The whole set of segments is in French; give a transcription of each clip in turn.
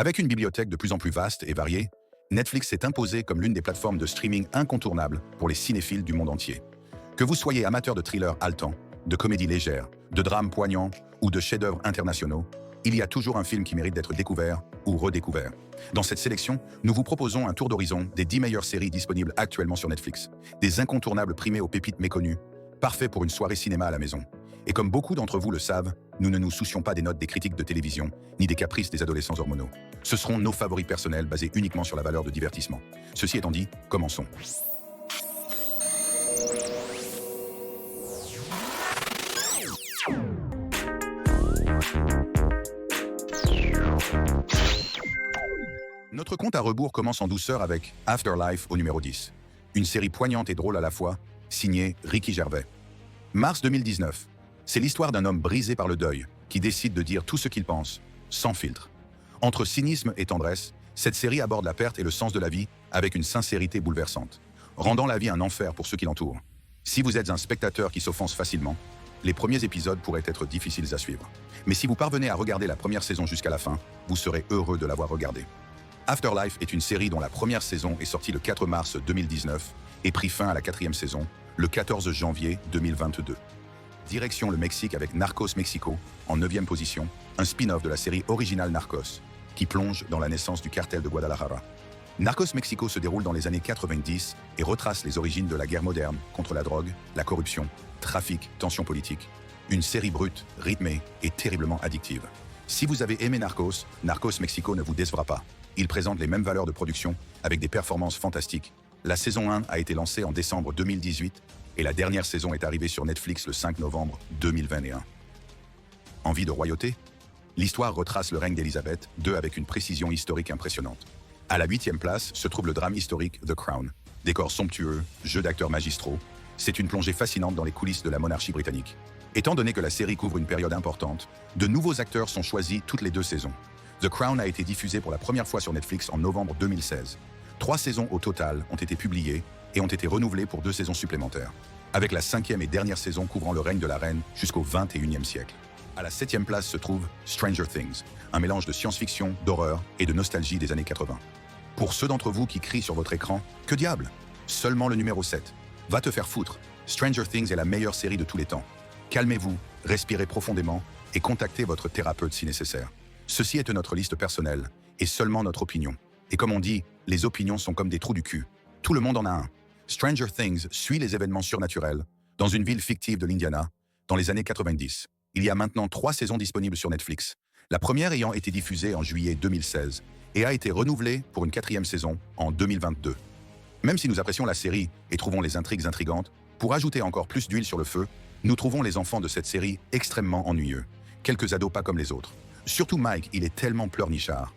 Avec une bibliothèque de plus en plus vaste et variée, Netflix s'est imposé comme l'une des plateformes de streaming incontournables pour les cinéphiles du monde entier. Que vous soyez amateur de thrillers haletants, de comédies légères, de drames poignants ou de chefs-d'œuvre internationaux, il y a toujours un film qui mérite d'être découvert ou redécouvert. Dans cette sélection, nous vous proposons un tour d'horizon des 10 meilleures séries disponibles actuellement sur Netflix. Des incontournables primés aux pépites méconnues, parfaits pour une soirée cinéma à la maison. Et comme beaucoup d'entre vous le savent, nous ne nous soucions pas des notes des critiques de télévision, ni des caprices des adolescents hormonaux. Ce seront nos favoris personnels basés uniquement sur la valeur de divertissement. Ceci étant dit, commençons. Notre compte à rebours commence en douceur avec Afterlife au numéro 10. Une série poignante et drôle à la fois, signée Ricky Gervais. Mars 2019. C'est l'histoire d'un homme brisé par le deuil, qui décide de dire tout ce qu'il pense, sans filtre. Entre cynisme et tendresse, cette série aborde la perte et le sens de la vie avec une sincérité bouleversante, rendant la vie un enfer pour ceux qui l'entourent. Si vous êtes un spectateur qui s'offense facilement, les premiers épisodes pourraient être difficiles à suivre. Mais si vous parvenez à regarder la première saison jusqu'à la fin, vous serez heureux de l'avoir regardée. Afterlife est une série dont la première saison est sortie le 4 mars 2019 et prit fin à la 4e saison le 14 janvier 2022. Direction le Mexique avec Narcos Mexico, en 9e position, un spin-off de la série originale Narcos, qui plonge dans la naissance du cartel de Guadalajara. Narcos Mexico se déroule dans les années 90 et retrace les origines de la guerre moderne contre la drogue, la corruption, trafic, tensions politiques. Une série brute, rythmée et terriblement addictive. Si vous avez aimé Narcos, Narcos Mexico ne vous décevra pas. Il présente les mêmes valeurs de production, avec des performances fantastiques. La saison 1 a été lancée en décembre 2018 et la dernière saison est arrivée sur Netflix le 5 novembre 2021. Envie de royauté? L'histoire retrace le règne d'Élisabeth II avec une précision historique impressionnante. À la 8e place se trouve le drame historique The Crown. Décor somptueux, jeu d'acteurs magistraux, c'est une plongée fascinante dans les coulisses de la monarchie britannique. Étant donné que la série couvre une période importante, de nouveaux acteurs sont choisis toutes les 2 saisons. The Crown a été diffusé pour la première fois sur Netflix en novembre 2016. 3 saisons au total ont été publiées et ont été renouvelées pour 2 saisons supplémentaires, avec la 5e et dernière saison couvrant le règne de la reine jusqu'au XXIe siècle. À la 7e place se trouve Stranger Things, un mélange de science-fiction, d'horreur et de nostalgie des années 80. Pour ceux d'entre vous qui crient sur votre écran, que diable? Seulement le numéro 7. Va te faire foutre. Stranger Things est la meilleure série de tous les temps. Calmez-vous, respirez profondément et contactez votre thérapeute si nécessaire. Ceci est notre liste personnelle et seulement notre opinion. Et comme on dit, les opinions sont comme des trous du cul. Tout le monde en a un. Stranger Things suit les événements surnaturels dans une ville fictive de l'Indiana dans les années 90. Il y a maintenant 3 saisons disponibles sur Netflix. La première ayant été diffusée en juillet 2016 et a été renouvelée pour une 4e saison en 2022. Même si nous apprécions la série et trouvons les intrigues intrigantes, pour ajouter encore plus d'huile sur le feu, nous trouvons les enfants de cette série extrêmement ennuyeux. Quelques ados pas comme les autres. Surtout Mike, il est tellement pleurnichard.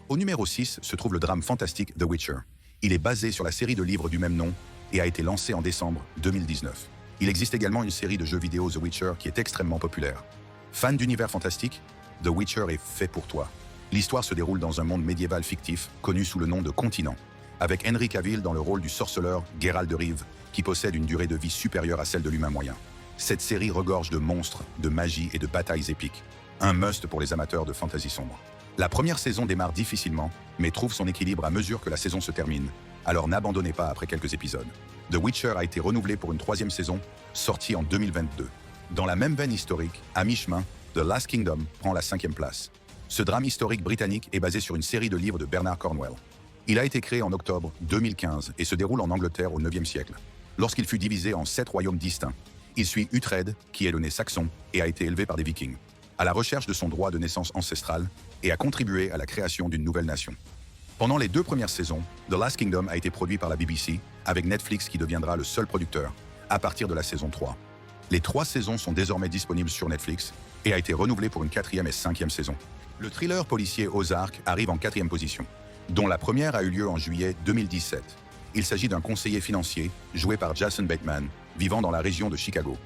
Au numéro 6 se trouve le drame fantastique The Witcher. Il est basé sur la série de livres du même nom et a été lancé en décembre 2019. Il existe également une série de jeux vidéo The Witcher qui est extrêmement populaire. Fan d'univers fantastique, The Witcher est fait pour toi. L'histoire se déroule dans un monde médiéval fictif connu sous le nom de Continent, avec Henry Cavill dans le rôle du sorceleur Geralt de Rive, qui possède une durée de vie supérieure à celle de l'humain moyen. Cette série regorge de monstres, de magie et de batailles épiques. Un must pour les amateurs de fantasy sombre. La première saison démarre difficilement, mais trouve son équilibre à mesure que la saison se termine, alors n'abandonnez pas après quelques épisodes. The Witcher a été renouvelé pour une 3e saison, sortie en 2022. Dans la même veine historique, à mi-chemin, The Last Kingdom prend la 5e place. Ce drame historique britannique est basé sur une série de livres de Bernard Cornwell. Il a été créé en octobre 2015 et se déroule en Angleterre au 9e siècle, lorsqu'il fut divisé en 7 royaumes distincts. Il suit Uhtred, qui est le né saxon et a été élevé par des vikings, à la recherche de son droit de naissance ancestrale et a contribué à la création d'une nouvelle nation. Pendant les 2 premières saisons, The Last Kingdom a été produit par la BBC, avec Netflix qui deviendra le seul producteur, à partir de la saison 3. Les 3 saisons sont désormais disponibles sur Netflix et a été renouvelé pour une 4e et 5e saison. Le thriller policier Ozark arrive en 4e position, dont la première a eu lieu en juillet 2017. Il s'agit d'un conseiller financier, joué par Jason Bateman, vivant dans la région de Chicago.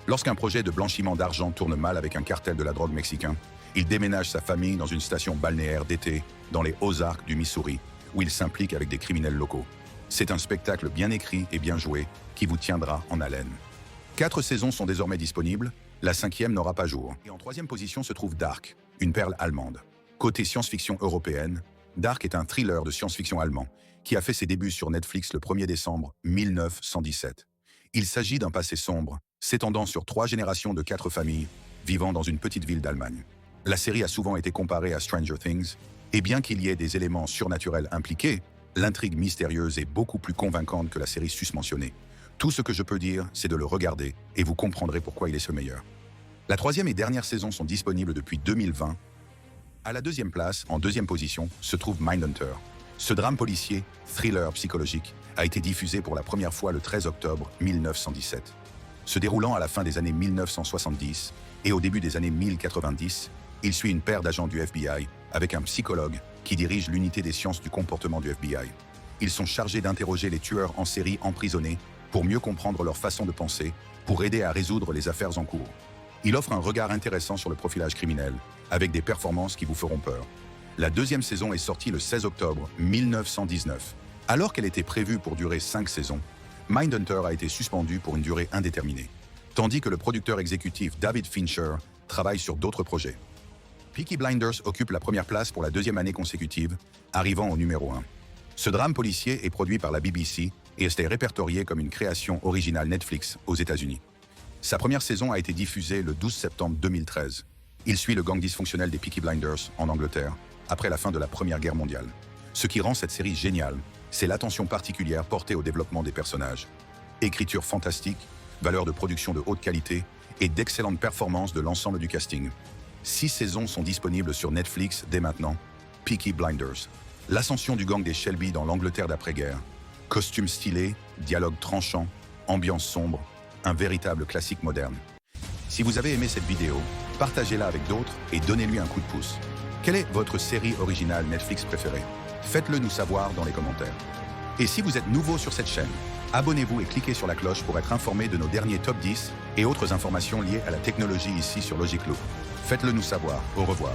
Lorsqu'un projet de blanchiment d'argent tourne mal avec un cartel de la drogue mexicain, il déménage sa famille dans une station balnéaire d'été dans les Ozarks du Missouri, où il s'implique avec des criminels locaux. C'est un spectacle bien écrit et bien joué qui vous tiendra en haleine. 4 saisons sont désormais disponibles, la 5e n'aura pas jour. Et en 3e position se trouve Dark, une perle allemande. Côté science-fiction européenne, Dark est un thriller de science-fiction allemand qui a fait ses débuts sur Netflix le 1er décembre 1917. Il s'agit d'un passé sombre, s'étendant sur 3 générations de 4 familles vivant dans une petite ville d'Allemagne. La série a souvent été comparée à Stranger Things, et bien qu'il y ait des éléments surnaturels impliqués, l'intrigue mystérieuse est beaucoup plus convaincante que la série susmentionnée. Tout ce que je peux dire, c'est de le regarder, et vous comprendrez pourquoi il est ce meilleur. La 3e et dernière saison sont disponibles depuis 2020. À la 2e place, en 2e position, se trouve Mindhunter. Ce drame policier, thriller psychologique, a été diffusé pour la première fois le 13 octobre 1917. Se déroulant à la fin des années 1970 et au début des années 1090, il suit une paire d'agents du FBI avec un psychologue qui dirige l'unité des sciences du comportement du FBI. Ils sont chargés d'interroger les tueurs en série emprisonnés pour mieux comprendre leur façon de penser, pour aider à résoudre les affaires en cours. Il offre un regard intéressant sur le profilage criminel, avec des performances qui vous feront peur. La 2e saison est sortie le 16 octobre 1919. Alors qu'elle était prévue pour durer 5 saisons, Mindhunter a été suspendu pour une durée indéterminée, tandis que le producteur exécutif David Fincher travaille sur d'autres projets. Peaky Blinders occupe la première place pour la 2e année consécutive, arrivant au numéro 1. Ce drame policier est produit par la BBC et est répertorié comme une création originale Netflix aux États-Unis. Sa première saison a été diffusée le 12 septembre 2013. Il suit le gang dysfonctionnel des Peaky Blinders en Angleterre, après la fin de la Première Guerre mondiale. Ce qui rend cette série géniale, c'est l'attention particulière portée au développement des personnages. Écriture fantastique, valeur de production de haute qualité et d'excellentes performances de l'ensemble du casting. 6 saisons sont disponibles sur Netflix dès maintenant. Peaky Blinders. L'ascension du gang des Shelby dans l'Angleterre d'après-guerre. Costumes stylés, dialogues tranchants, ambiance sombre, un véritable classique moderne. Si vous avez aimé cette vidéo, partagez-la avec d'autres et donnez-lui un coup de pouce. Quelle est votre série originale Netflix préférée? Faites-le nous savoir dans les commentaires. Et si vous êtes nouveau sur cette chaîne, abonnez-vous et cliquez sur la cloche pour être informé de nos derniers top 10 et autres informations liées à la technologie ici sur Logic Loop. Faites-le nous savoir. Au revoir.